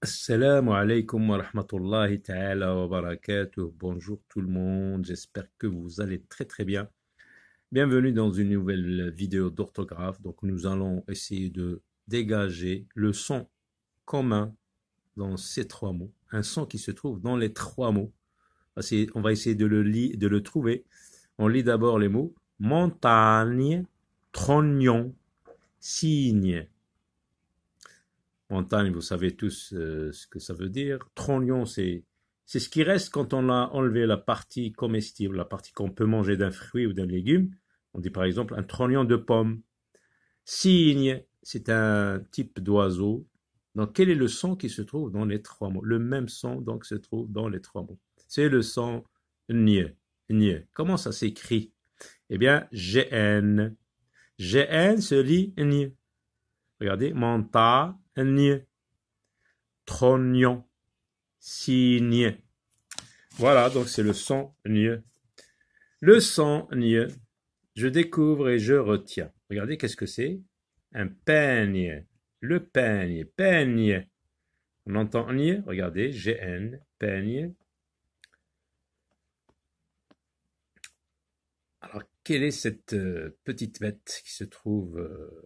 Assalamu alaikum wa rahmatullahi ta'ala wa barakatuh. Bonjour tout le monde, j'espère que vous allez très très bien. Bienvenue dans une nouvelle vidéo d'orthographe. Donc nous allons essayer de dégager le son commun dans ces trois mots. Un son qui se trouve dans les trois mots. On va essayer de le trouver. On lit d'abord les mots montagne, trognon, cygne. Montagne, vous savez tous ce que ça veut dire. Trognon, c'est ce qui reste quand on a enlevé la partie comestible, la partie qu'on peut manger d'un fruit ou d'un légume. On dit par exemple un trognon de pomme. Cygne, c'est un type d'oiseau. Donc quel est le son qui se trouve dans les trois mots? Le même son donc se trouve dans les trois mots. C'est le son nye, nye. Comment ça s'écrit? Eh bien, GN. GN se lit nye. Regardez, montagne, trognon, cygne. Voilà, donc c'est le son nye. Le son nye, je découvre et je retiens. Regardez, qu'est-ce que c'est? Un peigne. Le peigne, peigne. On entend nye, regardez, GN, peigne. Alors, quelle est cette petite bête qui se trouve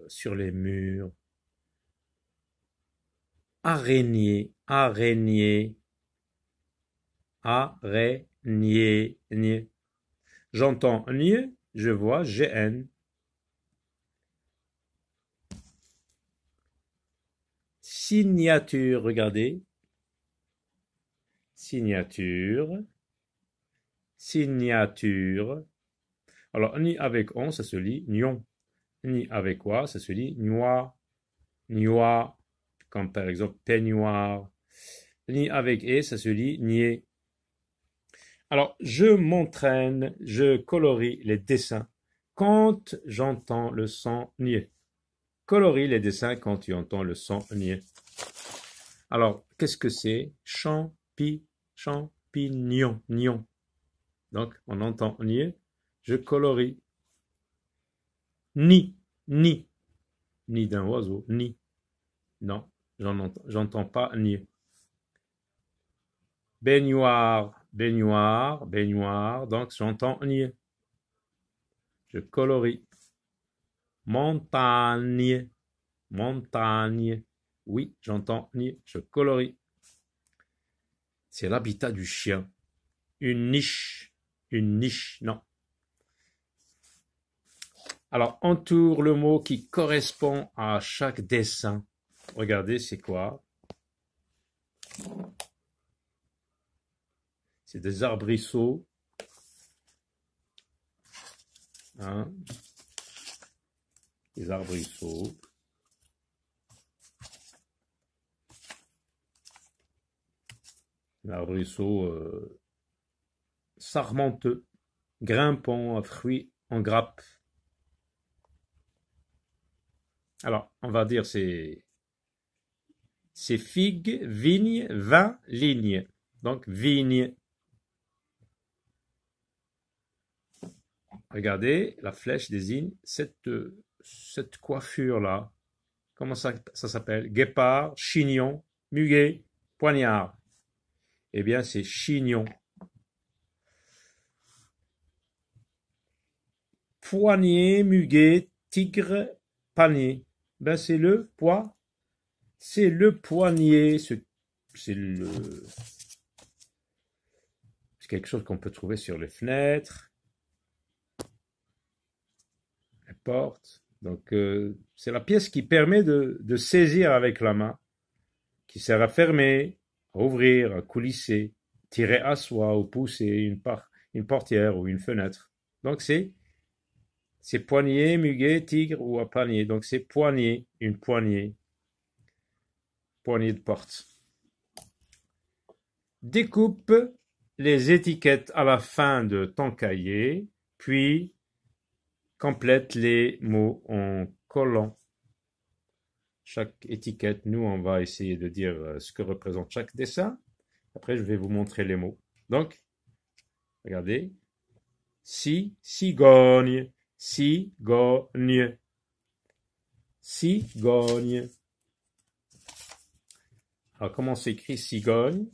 sur les murs? Araignée, araignée, araignée, nie. J'entends nie, je vois GN. Signature, regardez. Signature, signature. Alors, ni avec on, ça se lit nion. Ni avec quoi, ça se lit noix, noix, comme par exemple peignoir. Ni avec et, ça se lit nier. Alors, je m'entraîne, je colorie les dessins quand j'entends le son nier. Colorie les dessins quand tu entends le son nier. Alors, qu'est-ce que c'est? Champignon, nion. Donc, on entend nier, je colorie. Ni, ni d'un oiseau, ni. Non, j'entends pas nier. Baignoire, baignoire, baignoire, donc j'entends nier. Je colorie. Montagne, montagne. Oui, j'entends nier, je colorie. C'est l'habitat du chien. Une niche, non. Alors, entoure le mot qui correspond à chaque dessin. Regardez, c'est quoi? C'est des arbrisseaux. Hein? Des arbrisseaux. Un arbrisseau sarmenteux, grimpant à fruits en grappe. Alors, on va dire c'est figues, vignes, vin, ligne. Donc, vigne. Regardez, la flèche désigne cette coiffure-là. Comment ça s'appelle? Guépard, chignon, muguet, poignard. Eh bien, c'est chignon. Poignet, muguet, tigre, panier. Ben, c'est le poignet. C'est quelque chose qu'on peut trouver sur les fenêtres, les portes. Donc, c'est la pièce qui permet de saisir avec la main, qui sert à fermer, à ouvrir, à coulisser, tirer à soi ou pousser une portière ou une fenêtre. Donc, c'est poignet, muguet, tigre ou à panier. Donc, c'est poignée, une poignée. Poignée de porte. Découpe les étiquettes à la fin de ton cahier, puis complète les mots en collant. Chaque étiquette, nous, on va essayer de dire ce que représente chaque dessin. Après, je vais vous montrer les mots. Donc, regardez. Cigogne, cigogne, cigogne. Alors, comment s'écrit cigogne?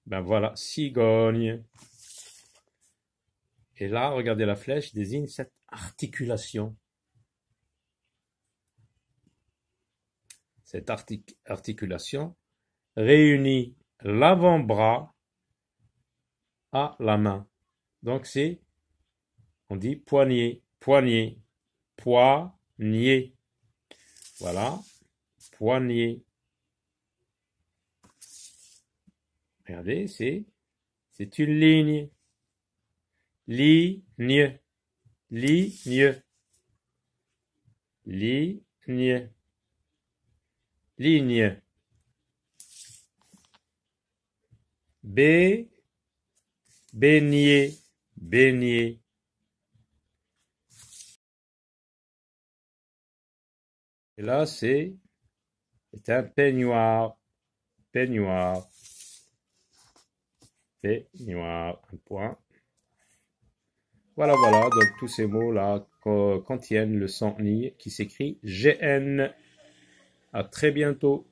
Ben voilà, cigogne. Et là, regardez, la flèche désigne cette articulation. Cette articulation réunit l'avant-bras à la main. Donc on dit poignet, poignet, poignet. Voilà, poignet. Regardez, c'est une ligne. Ligne, ligne, ligne, ligne. Beignet, beignet. Et là, c'est un peignoir, peignoir, peignoir, un point. Voilà, voilà, donc tous ces mots-là contiennent le son ni qui s'écrit GN. À très bientôt.